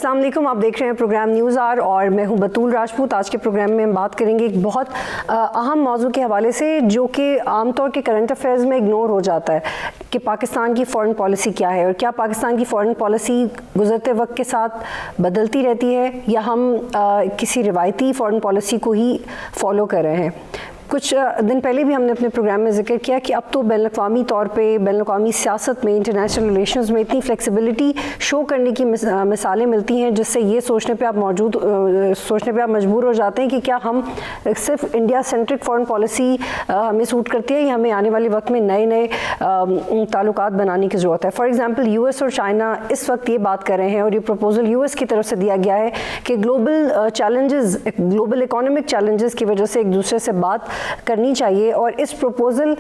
السلام علیکم، آپ دیکھ رہے ہیں پروگرام نیوز آر اور میں ہوں بطول راجپوت۔ آج کے پروگرام میں ہم بات کریں گے ایک بہت اہم موضوع کے حوالے سے جو کہ عام طور کے کرنٹ افیئرز میں اگنور ہو جاتا ہے کہ پاکستان کی فارن پالیسی کیا ہے، اور کیا پاکستان کی فارن پالیسی گزرتے وقت کے ساتھ بدلتی رہتی ہے یا ہم کسی روایتی فارن پالیسی کو ہی فالو کر رہے ہیں۔ کچھ دن پہلے بھی ہم نے اپنے پروگرام میں ذکر کیا کہ اب تو بین الاقوامی طور پہ بین الاقوامی سیاست میں انٹرنیشنل ریلیشنز میں اتنی فلیکسیبلٹی شو کرنے کی مثالیں ملتی ہیں جس سے یہ سوچنے پہ آپ مجبور ہو جاتے ہیں کہ کیا ہم صرف انڈیا سینٹرک فارن پالیسی ہمیں سوٹ کرتی ہے یا ہمیں آنے والے وقت میں نئے نئے تعلقات بنانے کی ضرورت ہے۔ فار ایگزامپل یو ایس اور چائنا اس وقت یہ بات کر رہے ہیں اور یہ پروپوزل یو ایس کی طرف سے دیا گیا ہے کہ global challenges, global economic challenges کی وجہ سے ایک دوسرے سے بات کرنی چاہیے، اور اس پروپوزل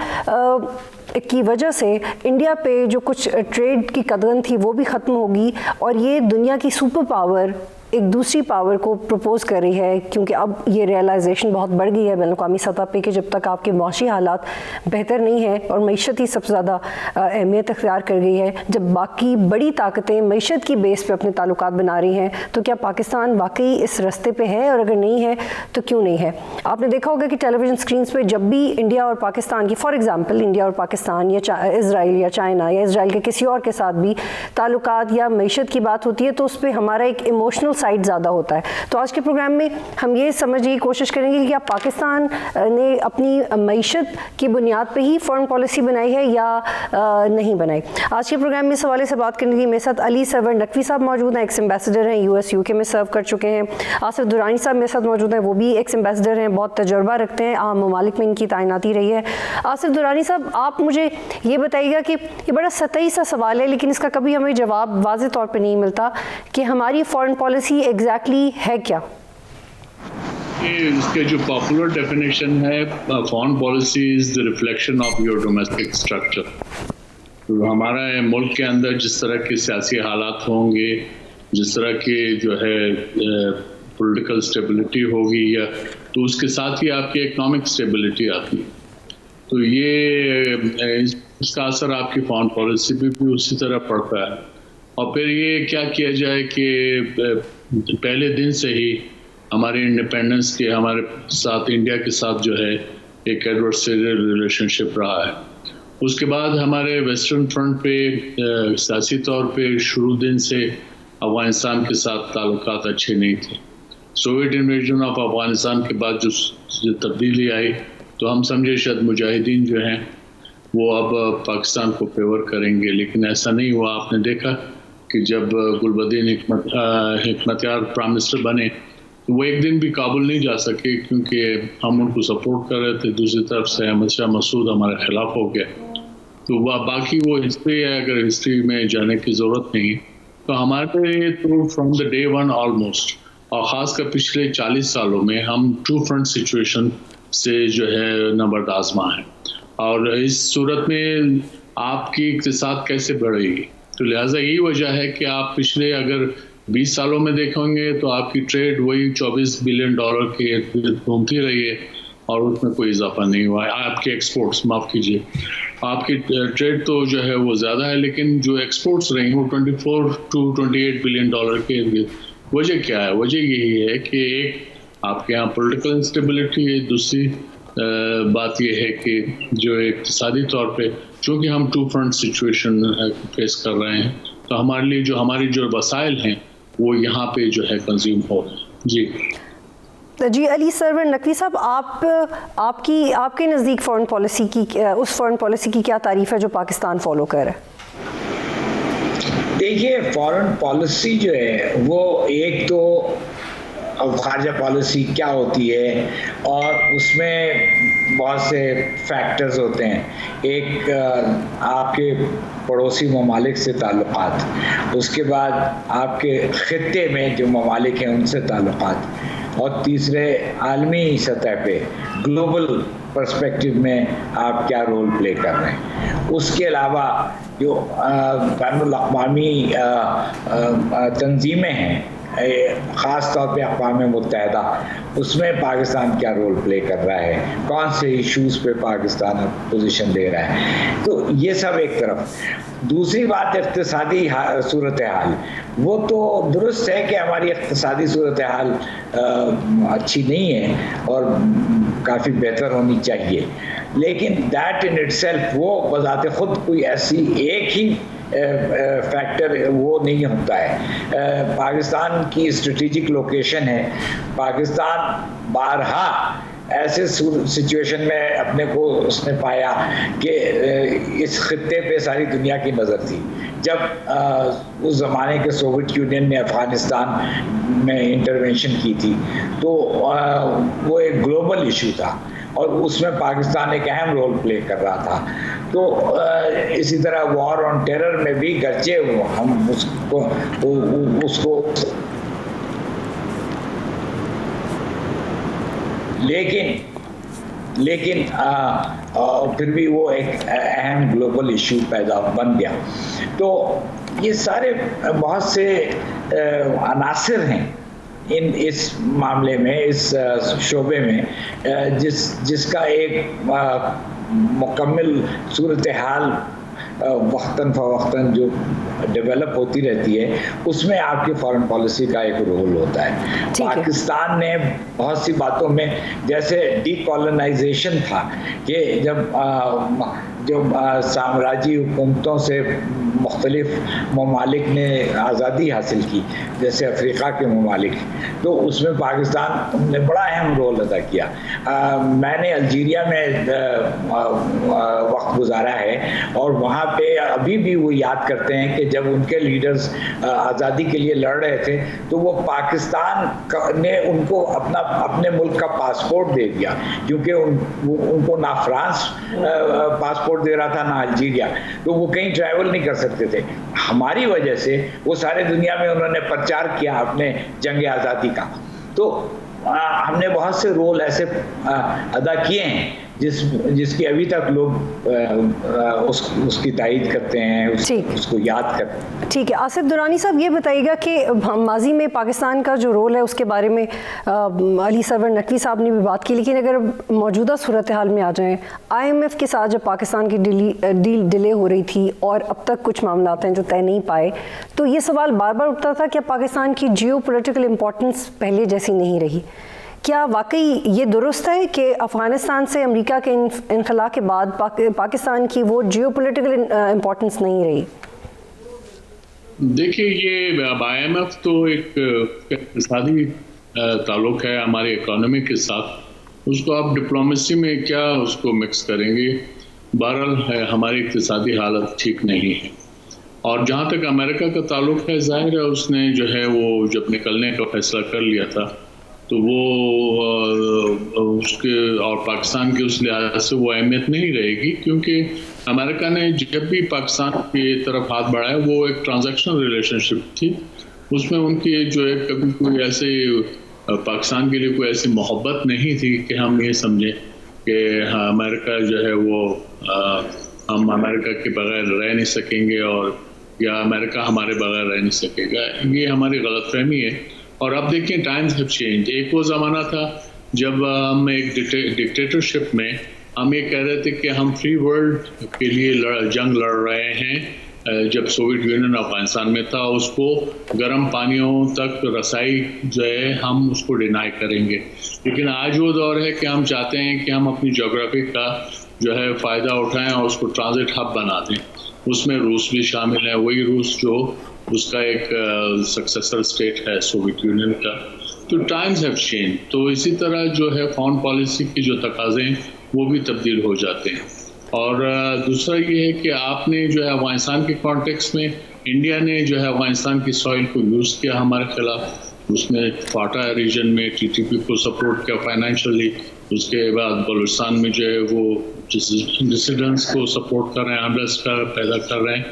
کی وجہ سے انڈیا پہ جو کچھ ٹریڈ کی قدغن تھی وہ بھی ختم ہوگی، اور یہ دنیا کی سپر پاور ایک دوسری پاور کو پروپوز کر رہی ہے، کیونکہ اب یہ ریئلائزیشن بہت بڑھ گئی ہے بین الاقوامی سطح پہ کہ جب تک آپ کے معاشی حالات بہتر نہیں ہیں اور معیشت ہی سب سے زیادہ اہمیت اختیار کر گئی ہے، جب باقی بڑی طاقتیں معیشت کی بیس پہ اپنے تعلقات بنا رہی ہیں، تو کیا پاکستان واقعی اس رستے پہ ہے، اور اگر نہیں ہے تو کیوں نہیں ہے؟ آپ نے دیکھا ہوگا کہ ٹیلی ویژن اسکرینس پہ جب بھی انڈیا اور پاکستان کی، فار ایگزامپل انڈیا اور پاکستان یا اسرائیل یا چائنا یا اسرائیل کے کسی اور کے ساتھ بھی تعلقات یا معیشت کی بات ہوتی ہے تو اس پہ ہمارا ایک ایموشنل سائڈ زیادہ ہوتا ہے۔ تو آج کے پروگرام میں ہم یہ سمجھنے کی کوشش کریں گے کہ کیا پاکستان نے اپنی معیشت کی بنیاد پہ ہی فارن پالیسی بنائی ہے یا نہیں بنائی۔ آج کے پروگرام میں اس حوالے سے بات کرنے کے لیے میرے ساتھ علی سرور نقوی صاحب موجود ہیں، ایکس ایمبیسڈر ہیں، US UK میں سرو کر چکے ہیں۔ آصف درانی صاحب میرے ساتھ موجود ہیں، وہ بھی ایکس ایمبیسڈر ہیں، بہت تجربہ رکھتے ہیں، عام ممالک میں ان کی تعیناتی رہی ہے۔ آصف درانی صاحب، آپ مجھے یہ بتائیے گا کہ یہ بڑا سطحی سا سوال ہے لیکن اس کا کبھی ہمیں جواب واضح طور پہ نہیں ملتا کہ ہماری فارن پالیسی ایگزیکٹلی ہے کیا؟ اس کے جو پاپولر ڈیفینیشن ہے، foreign policy is the reflection of your domestic structure. تو ہمارا ملک کے اندر جس طرح کے سیاسی حالات ہوں گے، جس طرح کے جو ہے پولیٹیکل اسٹیبلٹی ہوگی، یا تو اس کے ساتھ ہی آپ کی اکنامک اسٹیبلٹی آتی ہے۔ تو یہ اس کا اثر آپ کی فارن پالیسی پہ بھی اسی طرح پڑتا ہے۔ اور پھر یہ کیا کیا جائے کہ پہلے دن سے ہی ہماری انڈیپینڈنس کے ہمارے ساتھ انڈیا کے ساتھ جو ہے ایک ایڈورسریل ریلیشن شپ رہا ہے۔ اس کے بعد ہمارے ویسٹرن فرنٹ پہ سیاسی طور پہ شروع دن سے افغانستان کے ساتھ تعلقات اچھے نہیں تھے۔ سوویت انویژن آف افغانستان کے بعد جو تبدیلی آئی تو ہم سمجھے شاید مجاہدین جو ہیں وہ اب پاکستان کو فیور کریں گے، لیکن ایسا نہیں ہوا۔ آپ نے دیکھا کہ جب گلبدین حکمتیار پرائم منسٹر بنے تو وہ ایک دن بھی کابل نہیں جا سکے کیونکہ ہم ان کو سپورٹ کر رہے تھے، دوسری طرف سے احمد شاہ مسعود ہمارے خلاف ہو گیا۔ تو باقی وہ ہسٹری ہے، اگر ہسٹری میں جانے کی ضرورت نہیں، تو ہمارے لیے تو from the day one almost, اور خاص کر پچھلے 40 سالوں میں ہم ٹو فرنٹ سچویشن سے جو ہے نبرد آزما ہے، اور اس صورت میں آپ کی اقتصاد کیسے بڑھے گی؟ تو لہٰذا یہی وجہ ہے کہ آپ پچھلے اگر 20 سالوں میں دیکھیں گے تو آپ کی ٹریڈ وہی $24 بلین کے گھومتی رہی ہے اور اس میں کوئی اضافہ نہیں ہوا ہے۔ آپ کے ایکسپورٹس، معاف کیجیے، آپ کی ٹریڈ تو جو ہے وہ زیادہ ہے لیکن جو ایکسپورٹس رہی وہ 24 to 28 بلین کے وجہ کیا ہے؟ وجہ یہی ہے کہ ایک آپ کے یہاں پولیٹیکل انسٹیبلٹی ہے، دوسری بات یہ ہے کہ جو اقتصادی طور پہ چونکہ ہم ٹو فرنٹ سچویشن فیس کر رہے ہیں تو ہمارے لیے جو ہماری جو وسائل ہیں وہ یہاں پہ جو ہے کنزیوم ہو رہے ہیں۔ جی علی سرور نقوی صاحب، آپ کے نزدیک فارن پالیسی کی، اس فارن پالیسی کی کیا تعریف ہے جو پاکستان فالو کر رہا ہے؟ دیکھیے، فارن پالیسی جو ہے وہ ایک تو خارجہ پالیسی کیا ہوتی ہے اور اس میں بہت سے فیکٹرز ہوتے ہیں۔ ایک آپ کے پڑوسی ممالک سے تعلقات، اس کے بعد آپ کے خطے میں جو ممالک ہیں ان سے تعلقات، اور تیسرے عالمی سطح پہ گلوبل پرسپیکٹو میں آپ کیا رول پلے کر رہے ہیں۔ اس کے علاوہ جو بین الاقوامی تنظیمیں ہیں خاص طور پہ اقوام متحدہ اس میں پاکستان کیا رول پلے کر رہا ہے, کون سے ایشوز پہ پاکستان پوزیشن لے رہا ہے. تو یہ سب ایک طرف. دوسری بات اقتصادی صورتحال, وہ تو درست ہے کہ ہماری اقتصادی صورتحال اچھی نہیں ہے اور کافی بہتر ہونی چاہیے, لیکن دیٹ ان اٹ سیلف وہ بذات خود کوئی ایسی ایک ہی فیکٹر وہ نہیں ہوتا ہے. پاکستان کی اسٹریٹجک لوکیشن ہے. پاکستان بارہا ایسے سچویشن میں اپنے کو اس نے پایا کہ اس خطے پہ ساری دنیا کی نظر تھی. جب اس زمانے کے سوویت یونین نے افغانستان میں انٹروینشن کی تھی تو وہ ایک گلوبل ایشو تھا اور اس میں پاکستان ایک اہم رول پلے کر رہا تھا. تو اسی طرح وار آن ٹیرر میں بھی گرچہ ہم اس کو لیکن پھر بھی وہ ایک اہم گلوبل ایشو پیدا بن گیا. تو یہ سارے بہت سے عناصر ہیں اس معاملے میں, اس شعبے میں, جس کا ایک مکمل صورتحال وقتاً فوقتاً جو ڈیولپ ہوتی رہتی ہے, اس میں آپ کی فارن پالیسی کا ایک رول ہوتا ہے. پاکستان نے بہت سی باتوں میں, جیسے ڈی کالونائزیشن تھا کہ جب سامراجی حکومتوں سے مختلف ممالک نے آزادی حاصل کی, جیسے افریقہ کے ممالک, تو اس میں پاکستان نے بڑا اہم رول ادا کیا. میں نے الجیریا میں وقت گزارا ہے اور وہاں پہ ابھی بھی وہ یاد کرتے ہیں کہ جب ان کے لیڈرز آزادی کے لیے لڑ رہے تھے تو وہ پاکستان نے ان کو اپنے ملک کا پاسپورٹ دے دیا, کیونکہ ان کو نہ فرانس پاسپورٹ دے رہا تھا نہ الجیریا, تو وہ کہیں ٹریول نہیں کر سکتے تھے. ہماری وجہ سے وہ سارے دنیا میں انہوں نے پرچار کیا اپنے جنگ آزادی کا. تو ہم نے بہت سے رول ایسے ادا کیے ہیں جس کی ابھی تک لوگ اس کی تائید کرتے ہیں, اس کو یاد کرتے ہیں. ٹھیک ہے. آصف درانی صاحب, یہ بتائیے گا کہ ماضی میں پاکستان کا جو رول ہے اس کے بارے میں علی سرور نقوی صاحب نے بھی بات کی, لیکن اگر موجودہ صورتحال میں آ جائیں, IMF کے ساتھ جب پاکستان کی ڈیل ڈیلے ہو رہی تھی اور اب تک کچھ معاملات ہیں جو طے نہیں پائے, تو یہ سوال بار بار اٹھتا تھا کہ پاکستان کی جیو پولیٹیکل امپورٹنس پہلے جیسی نہیں رہی. کیا واقعی یہ درست ہے کہ افغانستان سے امریکہ کے انخلاء کے بعد پاکستان کی وہ جیو پولیٹیکل امپورٹنس نہیں رہی؟ دیکھیے, یہ IMF تو ایک اقتصادی تعلق ہے ہماری اکانومی کے ساتھ, اس کو آپ ڈپلومیسی میں کیا اس کو مکس کریں گے. بہرحال ہماری اقتصادی حالت ٹھیک نہیں ہے, اور جہاں تک امریکہ کا تعلق ہے, ظاہر ہے اس نے جو ہے وہ جب نکلنے کا فیصلہ کر لیا تھا تو وہ اس کے اور پاکستان کے اس لحاظ سے وہ اہمیت نہیں رہے گی, کیونکہ امریکہ نے جب بھی پاکستان کی طرف ہاتھ بڑھایا وہ ایک ٹرانزیکشنل ریلیشن شپ تھی. اس میں ان کی جو ہے کبھی کوئی ایسے پاکستان کے لیے کوئی ایسی محبت نہیں تھی کہ ہم یہ سمجھیں کہ امریکہ جو ہے وہ ہم امریکہ کے بغیر رہ نہیں سکیں گے اور یا امریکہ ہمارے بغیر رہ نہیں سکے گا. یہ ہماری غلط فہمی ہے. اور اب دیکھیں ٹائمز ہیو چینج. ایک وہ زمانہ تھا جب ہم ایک ڈکٹیٹرشپ میں ہم یہ کہہ رہے تھے کہ ہم فری ورلڈ کے لیے جنگ لڑ رہے ہیں. جب سوویت یونین افغانستان میں تھا, اس کو گرم پانیوں تک رسائی جو ہے ہم اس کو ڈینائی کریں گے. لیکن آج وہ دور ہے کہ ہم چاہتے ہیں کہ ہم اپنی جغرافی کا جو ہے فائدہ اٹھائیں اور اس کو ٹرانزٹ ہب بنا دیں. اس میں روس بھی شامل ہے, وہی روس جو اس کا ایک سکسیسر اسٹیٹ ہے سوویت یونین کا. تو ٹائمز ہیو چینج. تو اسی طرح جو ہے فارن پالیسی کی جو تقاضے ہیں وہ بھی تبدیل ہو جاتے ہیں. اور دوسرا یہ ہے کہ آپ نے جو ہے افغانستان کے کانٹیکس میں انڈیا نے جو ہے افغانستان کی سوئل کو یوز کیا ہمارے خلاف. اس نے فاٹا ریجن میں TTP کو سپورٹ کیا فائنینشلی. اس کے بعد بلوچستان میں جو ہے وہ ڈسیڈنٹس کو سپورٹ کر رہے ہیں, انرسٹ پیدا کر رہے ہیں.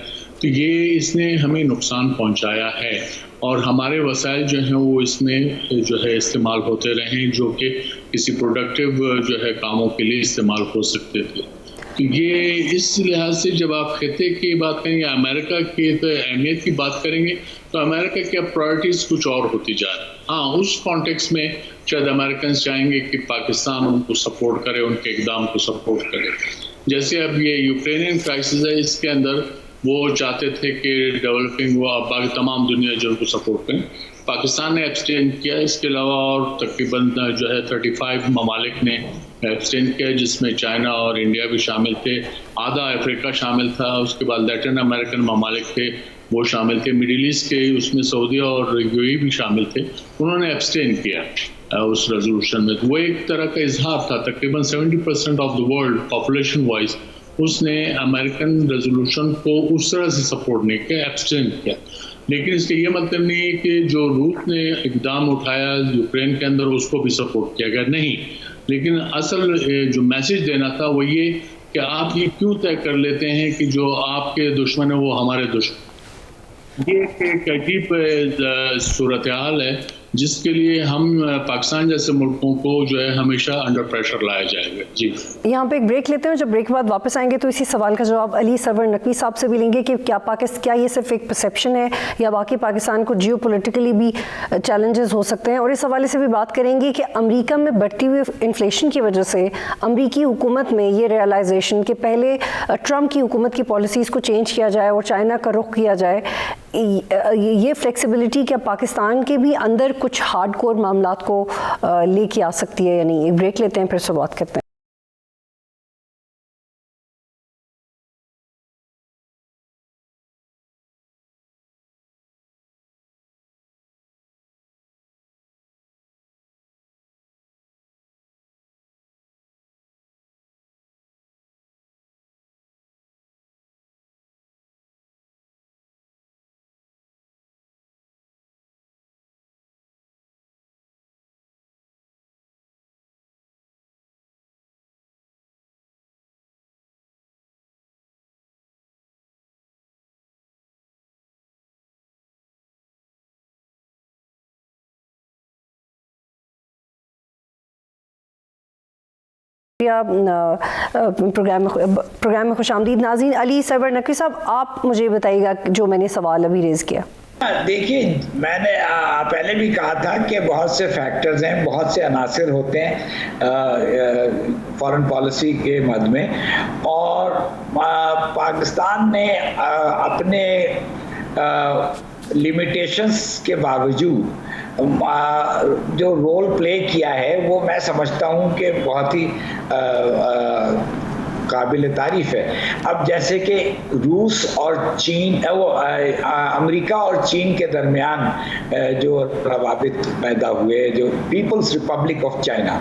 تو یہ اس نے ہمیں نقصان پہنچایا ہے, اور ہمارے وسائل جو ہیں وہ اس میں جو ہے استعمال ہوتے رہے جو کہ کسی پروڈکٹیو جو ہے کاموں کے لیے استعمال ہو سکتے تھے. یہ اس لحاظ سے جب آپ خطے کی بات کریں گے، امریکہ کی تو اہمیت کی بات کریں گے، تو امریکہ کی اب پرائرٹیز کچھ اور ہوتی جا رہی ہیں۔ ہاں، اس کانٹیکس میں شاید امریکنز چاہیں گے کہ پاکستان ان کو سپورٹ کرے، ان کے اقدام کو سپورٹ کرے۔ جیسے اب یہ یوکرینین کرائسس ہے، اس کے اندر وہ چاہتے تھے کہ ڈیولپنگ وہ باقی تمام دنیا جو ان کو سپورٹ کریں، پاکستان نے ایبسٹین کیا۔ اس کے علاوہ اور تقریباً جو ہے 35 ممالک نے ایبسٹین کیا، جس میں چائنا اور انڈیا بھی شامل تھے، آدھا افریقہ شامل تھا، اس کے بعد لیٹن امریکن ممالک تھے وہ شامل تھے، مڈل ایسٹ کے اس میں سعودیہ اور یو اے ای بھی شامل تھے، انہوں نے ایبسٹین کیا اس ریزولوشن میں۔ وہ ایک طرح کا اظہار تھا، تقریباً 70% of the world population wise اس نے امریکن ریزولوشن کو اس طرح سے سپورٹ نہیں کیا، ایبسٹین کیا۔ لیکن اس کا یہ مطلب نہیں ہے کہ جو روس نے اقدام اٹھایا یوکرین کے اندر اس کو بھی سپورٹ کیا گیا، نہیں۔ لیکن اصل جو میسج دینا تھا وہ یہ کہ آپ یہ کیوں طے کر لیتے ہیں کہ جو آپ کے دشمن ہیں وہ ہمارے دشمن۔ یہ ایک عجیب صورتحال ہے جس کے لیے ہم پاکستان جیسے ملکوں کو جو ہے ہمیشہ انڈر پریشر لایا جائے گا۔ جی، یہاں پہ ایک بریک لیتے ہیں، جب بریک کے بعد واپس آئیں گے تو اسی سوال کا جواب علی سرور نقوی صاحب سے بھی لیں گے کہ کیا یہ صرف ایک پرسیپشن ہے یا واقعی پاکستان کو جیو پولیٹیکلی بھی چیلنجز ہو سکتے ہیں، اور اس حوالے سے بھی بات کریں گے کہ امریکہ میں بڑھتی ہوئی انفلیشن کی وجہ سے امریکی حکومت میں یہ ریئلائزیشن کہ پہلے ٹرمپ کی حکومت کی پالیسیز کو چینج کیا جائے اور چائنا کا رخ کیا جائے، یہ فلیکسیبلٹی کیا پاکستان کے بھی اندر کچھ ہارڈ کور معاملات کو لے کے آ سکتی ہے یا نہیں؟ ایک بریک لیتے ہیں، پھر سے بات کرتے ہیں۔ پروگرام میں خوش آمدید ناظرین۔ علی سرور نقوی صاحب، آپ مجھے بتائیے گا جو میں نے سوال ابھی ریز کیا۔ دیکھیے، میں نے پہلے بھی کہا تھا کہ بہت سے فیکٹرز ہیں، بہت سے عناصر ہوتے ہیں فارن پالیسی کے مد میں، اور پاکستان نے اپنے لیمیٹیشنز کے باوجود جو رول پلے کیا ہے وہ میں سمجھتا ہوں کہ بہت ہی قابل تعریف ہے۔ اب جیسے کہ روس اور چین، امریکہ اور چین کے درمیان جو روابط پیدا ہوئے، جو پیپلز ریپبلک آف چائنا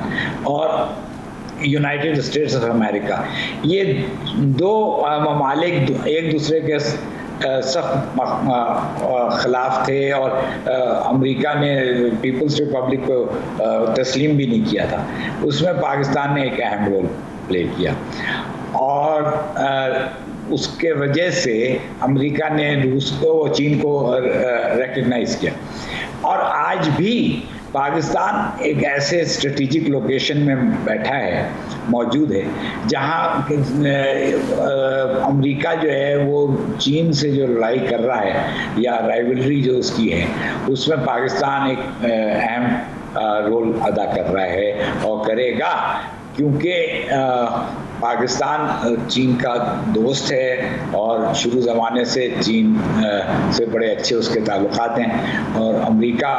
اور یونائٹڈ اسٹیٹس آف امریکہ، یہ دو ممالک ایک دوسرے کے سخت خلاف تھے، اور امریکہ نے پیپلز ریپبلک کو تسلیم بھی نہیں کیا تھا۔ اس میں پاکستان نے ایک اہم رول پلے کیا، اور اس کے وجہ سے امریکہ نے روس کو، چین کو ریکگنائز کیا، اور آج بھی پاکستان ایک ایسے اسٹریٹجک لوکیشن میں بیٹھا ہے، موجود ہے، جہاں امریکہ جو ہے وہ چین سے جو لڑائی کر رہا ہے یا رائیولری جو اس کی ہے، اس میں پاکستان ایک اہم رول ادا کر رہا ہے اور کرے گا، کیونکہ پاکستان چین کا دوست ہے اور شروع زمانے سے چین سے بڑے اچھے اس کے تعلقات ہیں، اور امریکہ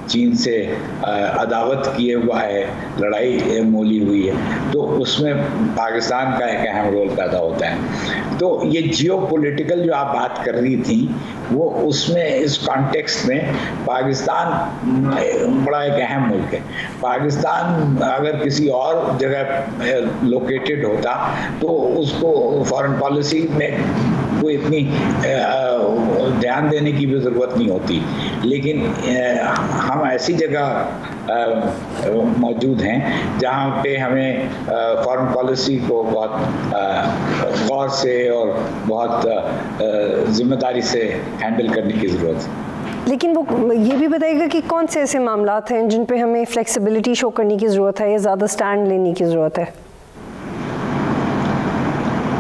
چین سے عداوت کیے ہوا ہے، لڑائی مولی ہوئی ہے، تو اس میں پاکستان کا ایک اہم رول پیدا ہوتا ہے۔ تو یہ جیو پولیٹیکل جو آپ بات کر رہی تھیں، وہ اس میں اس کانٹیکسٹ میں پاکستان بڑا ایک اہم ملک ہے۔ پاکستان اگر کسی اور جگہ لوکیٹڈ ہوتا تو اس کو فارن پالیسی میں کوئی اتنی دھیان دینے کی بھی ضرورت نہیں ہوتی، لیکن ہم ایسی جگہ موجود ہیں جہاں پہ ہمیں فارن پالیسی کو بہت غور سے اور بہت ذمہ داری سے ہینڈل کرنے کی ضرورت ہے۔ لیکن وہ یہ بھی بتائیے گا کہ کون سے ایسے معاملات ہیں جن پہ ہمیں فلیکسیبلٹی شو کرنے کی ضرورت ہے یا زیادہ سٹینڈ لینے کی ضرورت ہے؟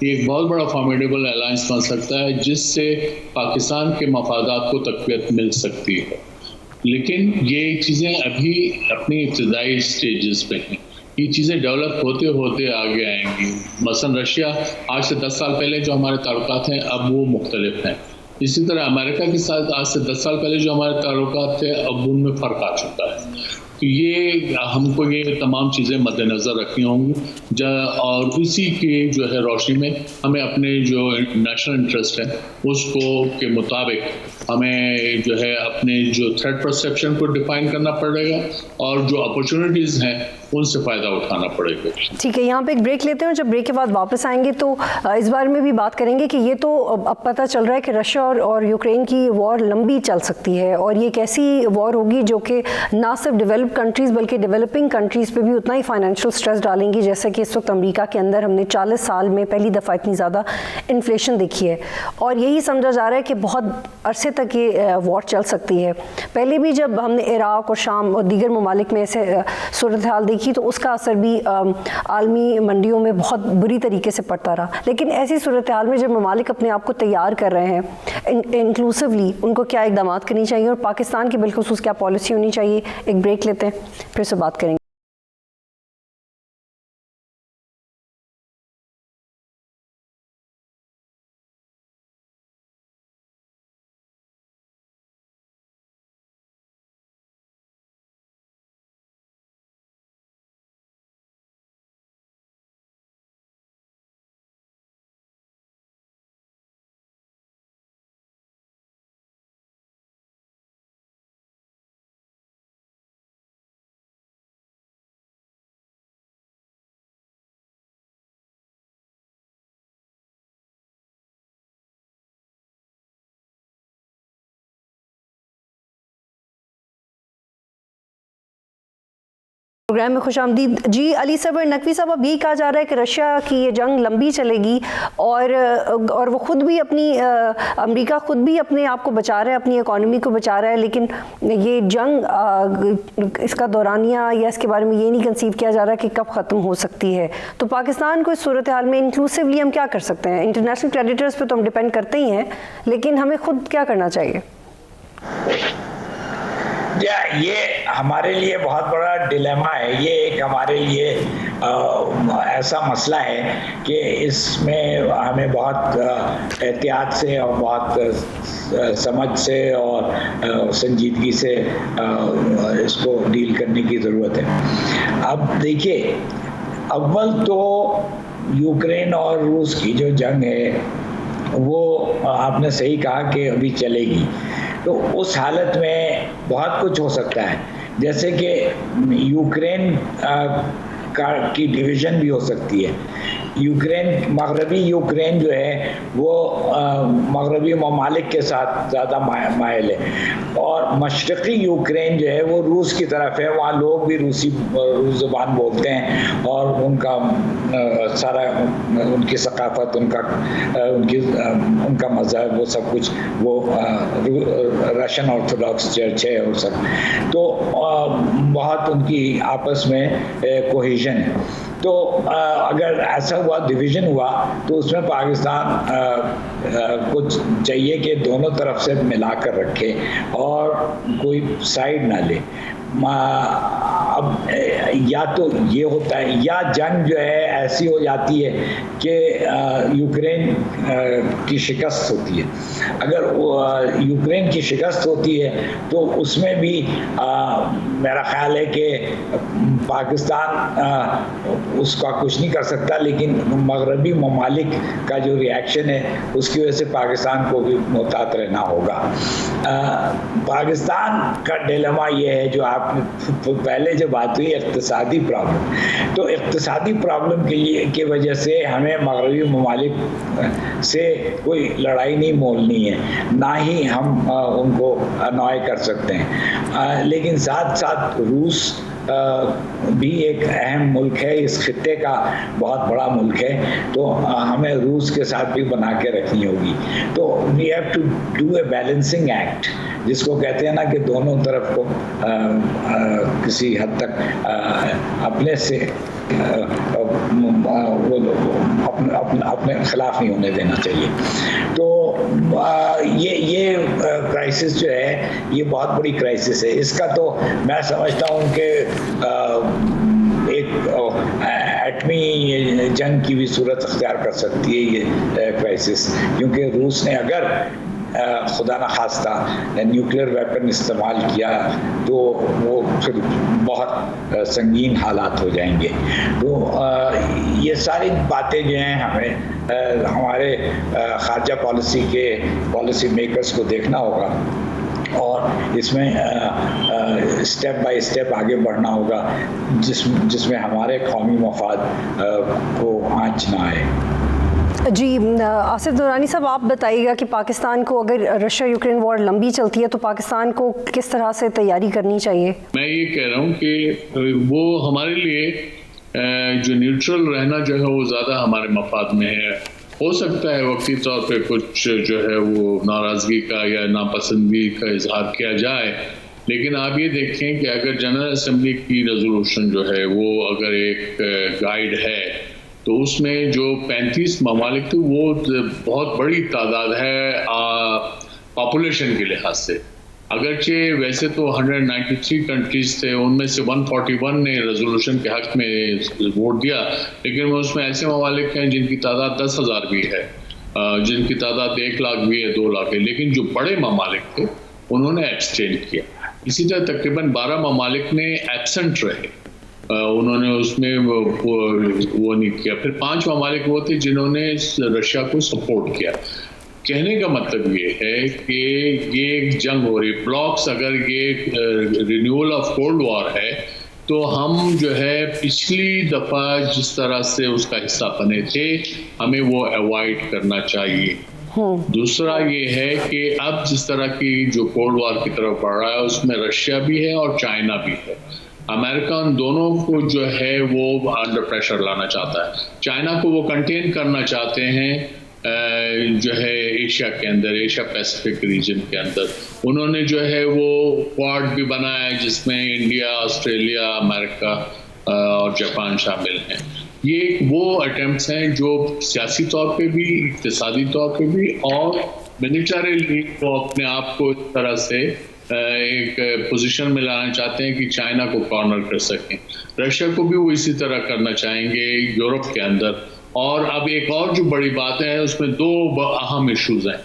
یہ ایک بہت بڑا فارمیڈیبل الائنس بن سکتا ہے جس سے پاکستان کے مفادات کو تقویت مل سکتی ہے. لیکن یہ چیزیں ابھی اپنی ابتدائی سٹیجز پہ ہیں. یہ چیزیں ڈیولپ ہوتے ہوتے آگے آئیں گی. مثلا رشیا آج سے 10 سال پہلے جو ہمارے تعلقات ہیں اب وہ مختلف ہیں. اسی طرح امریکہ کے ساتھ آج سے 10 سال پہلے جو ہمارے تعلقات تھے اب ان میں فرق آ چکا ہے. تو یہ ہم کو یہ تمام چیزیں مد نظر رکھنی ہوں گی اور اسی کی جو ہے روشنی میں ہمیں اپنے جو نیشنل انٹرسٹ ہے اس کو کے مطابق ہمیں جو ہے اپنے جو تھریٹ پرسیپشن کو ڈیفائن کرنا پڑے گا اور جو اپرچونیٹیز ہیں ان سے فائدہ اٹھانا پڑے گا. ٹھیک ہے, یہاں پہ ایک بریک لیتے ہیں. جب بریک کے بعد واپس آئیں گے تو اس بارے میں بھی بات کریں گے کہ یہ تو اب پتہ چل رہا ہے کہ رشیا اور یوکرین کی وار لمبی چل سکتی ہے اور یہ ایک ایسی وار ہوگی جو کہ نہ صرف ڈیولپ کنٹریز بلکہ ڈیولپنگ کنٹریز پہ بھی اتنا ہی فائنینشیل سٹریس ڈالیں گی جیسے کہ اس وقت امریکہ کے اندر ہم نے 40 سال میں پہلی دفعہ اتنی زیادہ انفلیشن دیکھی ہے اور یہی سمجھا جا رہا ہے کہ بہت عرصے تک یہ وار چل سکتی ہے. پہلے بھی جب ہم نے عراق اور شام اور دیگر ممالک میں ایسے صورتحال دیکھی تو اس کا اثر بھی عالمی منڈیوں میں بہت بری طریقے سے پڑتا رہا. لیکن ایسی صورتحال میں جب ممالک اپنے آپ کو تیار کر رہے ہیں انکلوسیولی, ان کو کیا اقدامات کرنی چاہیے اور پاکستان کی بالخصوص کیا پالیسی ہونی چاہیے. ایک بریک لیتے ہیں پھر سے بات کریں گے. پروگرام میں خوش آمدید. جی علی صبر نقوی صاحب, اب یہی کہا جا رہا ہے کہ رشیا کی یہ جنگ لمبی چلے گی اور وہ خود بھی اپنی امریکہ خود بھی اپنے آپ کو بچا رہا ہے, اپنی اکانومی کو بچا رہا ہے, لیکن یہ جنگ اس کا دورانیہ یا اس کے بارے میں یہ نہیں کنسیو کیا جا رہا کہ کب ختم ہو سکتی ہے. تو پاکستان کو اس صورتحال میں انکلوسیولی ہم کیا کر سکتے ہیں؟ انٹرنیشنل کریڈیٹرز پہ تو ہم ڈیپینڈ کرتے ہی ہیں, لیکن ہمیں خود کیا کرنا چاہیے؟ یہ ہمارے لیے بہت بڑا ڈیلیما ہے. یہ ایک ہمارے لیے ایسا مسئلہ ہے کہ اس میں ہمیں بہت احتیاط سے اور بہت سمجھ سے اور سنجیدگی سے اس کو ڈیل کرنے کی ضرورت ہے. اب دیکھیے, اول تو یوکرین اور روس کی جو جنگ ہے وہ آپ نے صحیح کہا کہ ابھی چلے گی. تو اس حالت میں بہت کچھ ہو سکتا ہے, جیسے کہ یوکرین کی ڈویژن بھی ہو سکتی ہے. یوکرین, مغربی یوکرین جو ہے وہ مغربی ممالک کے ساتھ زیادہ مائل ہے اور مشرقی یوکرین جو ہے وہ روس کی طرف ہے. وہاں لوگ بھی روس زبان بولتے ہیں اور ان کا سارا ان کی ثقافت, ان کا مذہب, وہ سب کچھ وہ رشین آرتھوڈاکس چرچ ہے اور سب. تو بہت ان کی آپس میں کوہیژن ہے. تو اگر ایسا ہوا, ڈویژن ہوا, تو اس میں پاکستان کچھ چاہیے کہ دونوں طرف سے ملا کر رکھے اور کوئی سائیڈ نہ لے. اب یا تو یہ ہوتا ہے یا جنگ جو ہے ایسی ہو جاتی ہے کہ یوکرین کی شکست ہوتی ہے. اگر یوکرین کی شکست ہوتی ہے تو اس میں بھی میرا خیال ہے کہ پاکستان اس کا کچھ نہیں کر سکتا, لیکن مغربی ممالک کا جو ریاکشن ہے اس کی وجہ سے پاکستان کو بھی محتاط رہنا ہوگا. پاکستان کا ڈیلیما یہ ہے جو آپ نے پہلے جو بات ہوئی اقتصادی پرابلم, تو اقتصادی پرابلم کی وجہ سے ہمیں مغربی ممالک سے کوئی لڑائی نہیں مولنی ہے, نہ ہی ہم ان کو انوائے کر سکتے ہیں. لیکن ساتھ ساتھ روس بھی ایک اہم ملک ہے, اس خطے کا بہت بڑا ملک ہے, تو ہمیں روس کے ساتھ بھی بنا کے رکھنی ہوگی. تو we have to do a balancing act, جس کو کہتے ہیں نا کہ دونوں طرف کو کسی حد تک اپنے سے اپنا اپنے خلاف نہیں ہونے دینا چاہیے. تو یہ کرائسس جو ہے یہ بہت بڑی کرائسس ہے. اس کا تو میں سمجھتا ہوں کہ ایک ایٹمی جنگ کی بھی صورت اختیار کر سکتی ہے یہ کرائسس, کیونکہ روس نے اگر خدا نخواستہ نیوکلیئر ویپن استعمال کیا تو وہ پھر بہت سنگین حالات ہو جائیں گے. تو یہ ساری باتیں جو ہیں ہمیں ہمارے خارجہ پالیسی میکرز کو دیکھنا ہوگا اور اس میں اسٹیپ بائی اسٹیپ آگے بڑھنا ہوگا جس میں ہمارے قومی مفاد کو آنچ نہ آئے. جی آصف درانی صاحب, آپ بتائیے گا کہ پاکستان کو اگر رشیا یوکرین وار لمبی چلتی ہے تو پاکستان کو کس طرح سے تیاری کرنی چاہیے؟ میں یہ کہہ رہا ہوں کہ وہ ہمارے لیے جو نیوٹرل رہنا جو ہے وہ زیادہ ہمارے مفاد میں ہے. ہو سکتا ہے وقتی طور پہ کچھ جو ہے وہ ناراضگی کا یا ناپسندگی کا اظہار کیا جائے, لیکن آپ یہ دیکھیں کہ اگر جنرل اسمبلی کی ریزولوشن جو ہے وہ اگر ایک گائیڈ ہے تو اس میں جو 35 ممالک تھے وہ بہت بڑی تعداد ہے پاپولیشن کے لحاظ سے. اگرچہ ویسے تو 193 کنٹریز تھے, ان میں سے 141 نے ریزولوشن کے حق میں ووٹ دیا, لیکن اس میں ایسے ممالک ہیں جن کی تعداد 10,000 بھی ہے, جن کی تعداد 1 لاکھ بھی ہے, 2 لاکھ ہے, لیکن جو بڑے ممالک تھے انہوں نے ایبسٹین کیا. اسی طرح تقریباً 12 ممالک نے ایبسنٹ رہے, انہوں نے اس میں وہ نہیں کیا. پھر 5 ممالک وہ تھے جنہوں نے رشیا کو سپورٹ کیا. کہنے کا مطلب یہ ہے کہ یہ ایک جنگ ہو رہی ہے. بلاکس اگر یہ رینیول آف کولڈ وار ہے تو ہم جو ہے پچھلی دفعہ جس طرح سے اس کا حصہ بنے تھے ہمیں وہ اوائڈ کرنا چاہیے. دوسرا یہ ہے کہ اب جس طرح کی جو کولڈ وار کی طرف بڑھ رہا ہے اس میں رشیا بھی ہے اور چائنا بھی ہے. امریکہ ان دونوں کو جو ہے وہ انڈر پریشر لانا چاہتا ہے. چائنا کو وہ کنٹین کرنا چاہتے ہیں جو ہے ایشیا کے اندر, ایشیا پیسیفک ریجن کے اندر. انہوں نے جو ہے وہ کوارڈ بھی بنایا ہے جس میں انڈیا, آسٹریلیا, امریکہ اور جاپان شامل ہیں. یہ وہ اٹیمپٹس ہیں جو سیاسی طور پہ بھی, اقتصادی طور پہ بھی اور ملیٹریلی وہ اپنے آپ کو اس طرح سے ایک پوزیشن میں لانا چاہتے ہیں کہ چائنا کو کارنر کر سکیں. رشیا کو بھی وہ اسی طرح کرنا چاہیں گے یورپ کے اندر. اور اب ایک اور جو بڑی بات ہے اس میں 2 اہم ایشوز ہیں.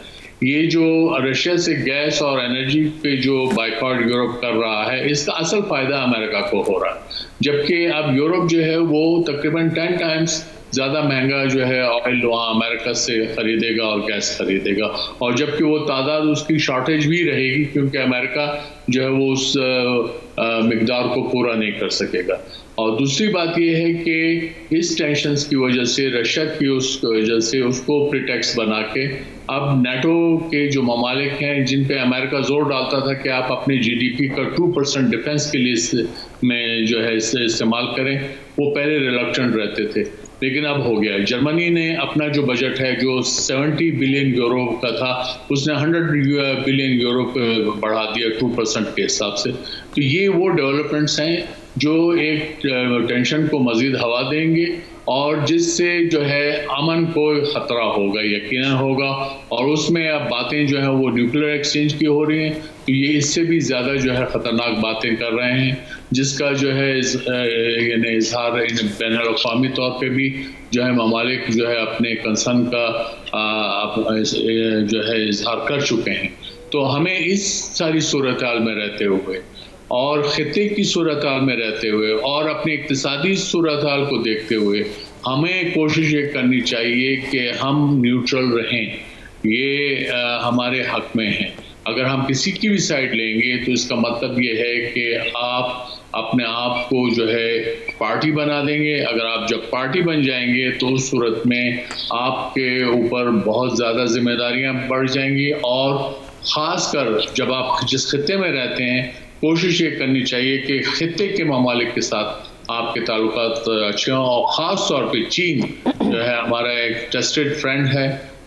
یہ جو رشیا سے گیس اور انرجی پہ جو بائیکاٹ یورپ کر رہا ہے اس کا اصل فائدہ امریکہ کو ہو رہا ہے, جبکہ اب یورپ جو ہے وہ تقریباً 10 ٹائمز زیادہ مہنگا جو ہے آئل وہاں امریکہ سے خریدے گا اور گیس خریدے گا, اور جبکہ وہ تعداد اس کی شارٹیج بھی رہے گی کیونکہ امریکہ جو ہے وہ اس مقدار کو پورا نہیں کر سکے گا. اور دوسری بات یہ ہے کہ اس ٹینشنز کی وجہ سے رشیا کی اس وجہ سے اس کو پریٹیکس بنا کے اب نیٹو کے جو ممالک ہیں جن پہ امریکہ زور ڈالتا تھا کہ آپ اپنے جی ڈی پی کا 2% ڈیفنس کے لیے میں جو ہے استعمال کریں, وہ پہلے ریلکٹنٹ رہتے تھے, لیکن اب ہو گیا. جرمنی نے اپنا جو بجٹ ہے جو 70 بلین یورو کا تھا اس نے 100 بلین یورو بڑھا دیا 2% کے حساب سے. تو یہ وہ ڈیولپمنٹس ہیں جو ایک ٹینشن کو مزید ہوا دیں گے اور جس سے جو ہے امن کو خطرہ ہوگا, یقیناً ہوگا. اور اس میں اب باتیں جو ہیں وہ نیوکلیئر ایکسچینج کی ہو رہی ہیں, تو یہ اس سے بھی زیادہ جو ہے خطرناک باتیں کر رہے ہیں جس کا جو ہے یعنی اظہار بین الاقوامی طور پہ بھی جو ہے ممالک جو ہے اپنے کنسرن کا جو ہے اظہار کر چکے ہیں. تو ہمیں اس ساری صورتحال میں رہتے ہوئے اور خطے کی صورتحال میں رہتے ہوئے اور اپنی اقتصادی صورتحال کو دیکھتے ہوئے ہمیں کوشش یہ کرنی چاہیے کہ ہم نیوٹرل رہیں. یہ ہمارے حق میں ہے. اگر ہم کسی کی بھی سائڈ لیں گے تو اس کا مطلب یہ ہے کہ آپ اپنے آپ کو جو ہے پارٹی بنا دیں گے. اگر آپ جب پارٹی بن جائیں گے تو اس صورت میں آپ کے اوپر بہت زیادہ ذمہ داریاں بڑھ جائیں گی, اور خاص کر جب آپ جس خطے میں رہتے ہیں کوشش یہ کرنی چاہیے کہ خطے کے ممالک کے ساتھ آپ کے تعلقات اچھے ہوں. اور خاص طور پہ چین جو ہے ہمارا ایک ٹرسٹڈ فرینڈ ہے,